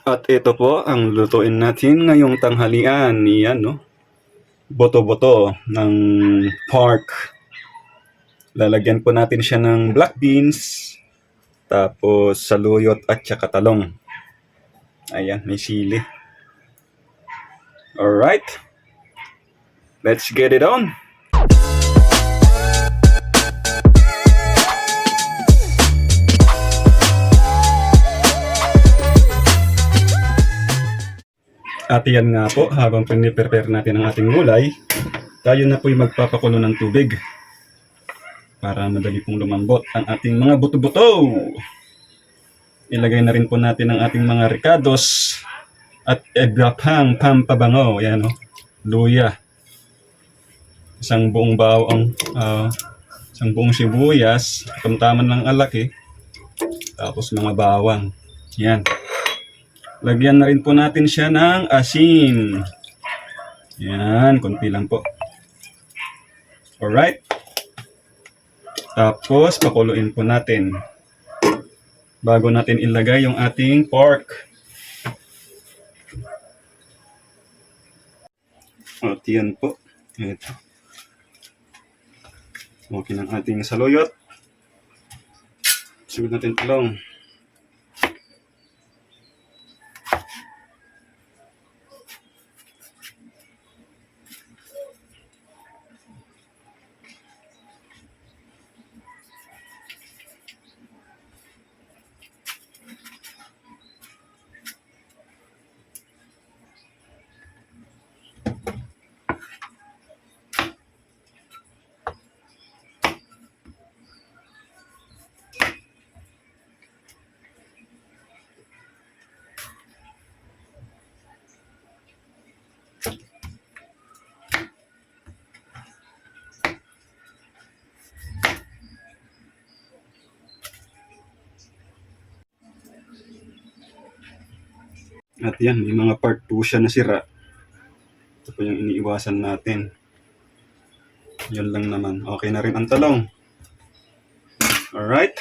At ito po ang lutuin natin ngayong tanghalian. Yan, no? Boto-boto ng pork. Lalagyan po natin siya ng black beans, tapos saluyot at saka talong. Ayan, may sili. Alright. Let's get it on. At yan nga po, habang piniprepare natin ang ating gulay, tayo na po'y magpapakulo ng tubig para madali pong lumambot ang ating mga buto-buto. Ilagay na rin po natin ang ating mga ricados at iba pang pampabango. Yan, oh, luya. Isang buong isang buong sibuyas, tamtaman ng alak tapos mga bawang. Yan. Lagyan na rin po natin siya ng asin. Yan, konti lang po. Alright. Tapos, pakuluin po natin bago natin ilagay yung ating pork. At yan po. Ito. Okay ng ating saluyot. Sunod natin talong. At yan, may mga part po siya na sira. Ito po yung iniiwasan natin. Yun lang naman. Okay na rin ang talong. Alright.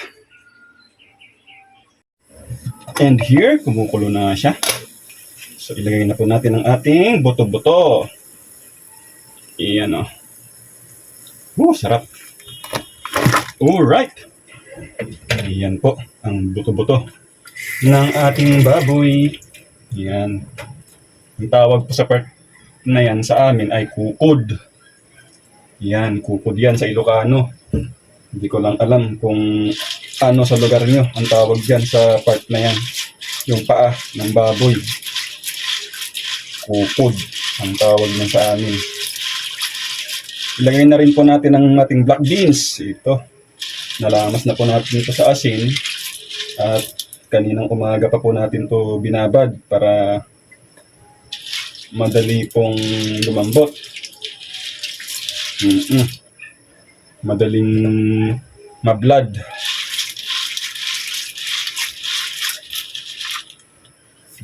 And here, kumukulo na siya. So, ilagay na po natin ang ating buto-buto. Iyan, oh. Sarap. Alright. Iyan po, ang buto-buto ng ating baboy. Yan. Ang tawag po sa part na yan sa amin ay kukod. Yan, kukod yan sa Ilocano. Hindi ko lang alam kung ano sa lugar nyo ang tawag dyan sa part na yan. Yung paa ng baboy. Kukod ang tawag na sa amin. Ilagay na rin po natin ang ating black beans. Ito. Nalamas na po natin ito sa asin. At kaninang umaga pa po natin to binabad para madali pong lumambot. Madaling mablad.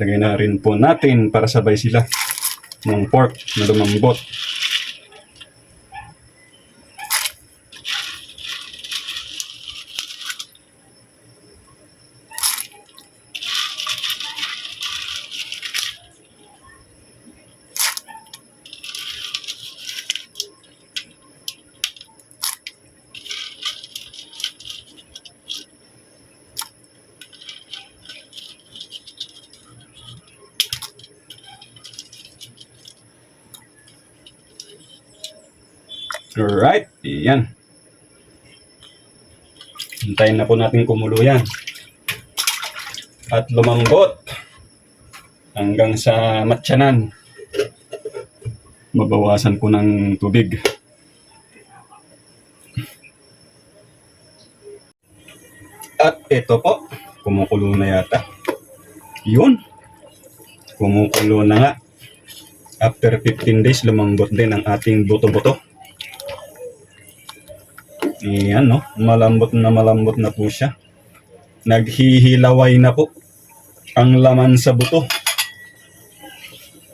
Lagay na rin po natin para sabay sila ng pork na lumambot. Alright, yan. Hintayin na po natin kumulo yan. At lumambot hanggang sa matyanan. Mabawasan po ng tubig. At ito po, kumukulo na yata. Yun. Kumukulo na nga. After 15 days, lumambot din ang ating buto-buto. Ayan, no? Malambot na po siya. Naghihilaway na po ang laman sa buto.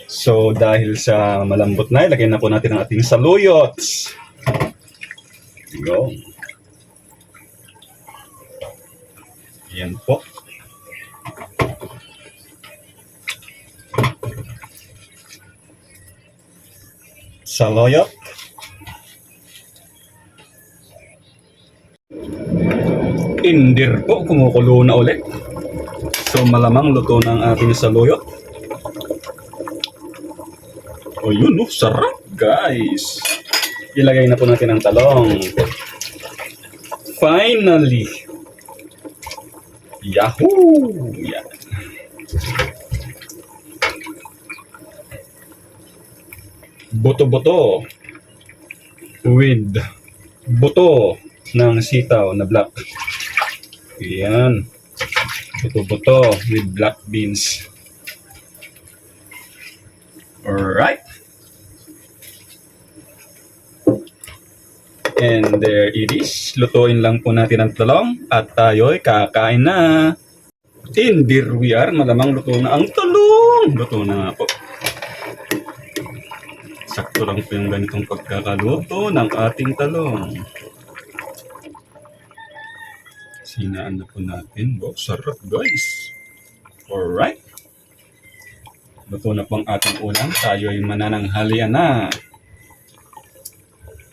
So, dahil sa malambot na, ilagay na po natin ang ating saluyot. Go. Ayan po. Saluyot. Indir po, kumukulo na ulit. So malamang luto na ang ating saluyot. O yun, oh, sarap guys. Ilagay na po natin ang talong. Finally! Yahoo! Yan. Buto-buto with buto ng sitaw na black. Yan. Buto-buto with black beans. Alright. And there it is. Lutuin lang po natin ang talong at tayo'y kakain na. And there we are. Malamang luto na ang talong. Luto na nga po. Sakto lang po yung ganitong pagkakaluto ng ating talong. Sinaan na po natin. Wow, sarap guys. Alright. Luto na po ang ating ulam. Tayo'y manananghalian na.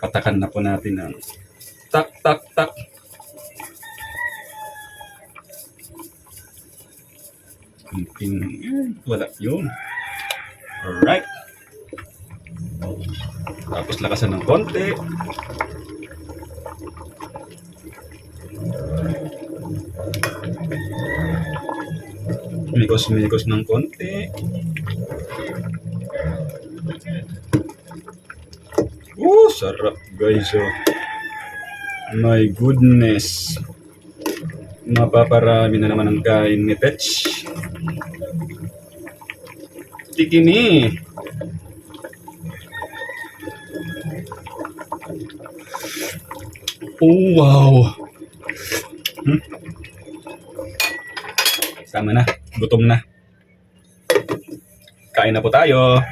Patakan na po natin ang tak, tak, tak. Wala yun. Alright. Tapos lakasan ng konti. Mikos-mikos ng konti. Sarap guys, oh. My goodness. Mapaparami na naman ang kain ni Tetch. Tikini. Oh, wow. Sama na. Gutom na. Kain na po tayo.